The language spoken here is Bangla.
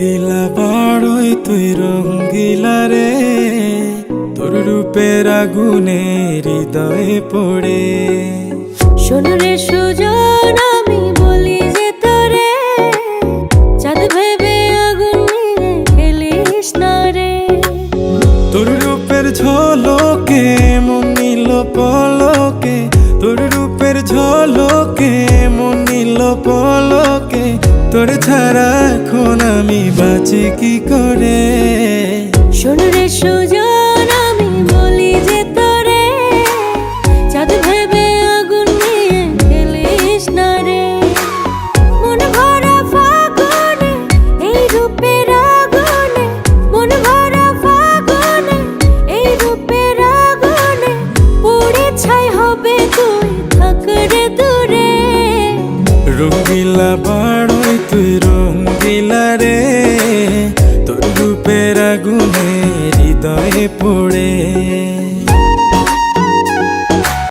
রঙ্গিলা বাড়ই তুই রঙ্গিলা রে, তোর রূপের আগুনে হৃদয়ে পড়ে। শোন রে সুজন, আমি বলি যে তোরে, চাঁদ ভেবে আগুন নিয়ে খেলিস না রে। তোর রূপের ঝলকে মন নিল পলকে, তোর রূপের ঝলকে মন নিল পলকে, তোর ছাড়া এখন আমি বাঁচি কি করে। শোন রে সুজন, আমি বলি যে তোরে, চাঁদ ভেবে আগুন নিয়ে খেলিস না রে। মন ভরা ফাগুনে এই রূপের আগুনে, মন ভরা ফাগুনে এই রূপের আগুনে, পুড়ে ছাই হবে তুই থাক রে দূরে। রঙ্গিলা বাড়ই তুই রঙ্গিলা রে, তোর রূপের আগুনে হৃদয়ে পড়ে।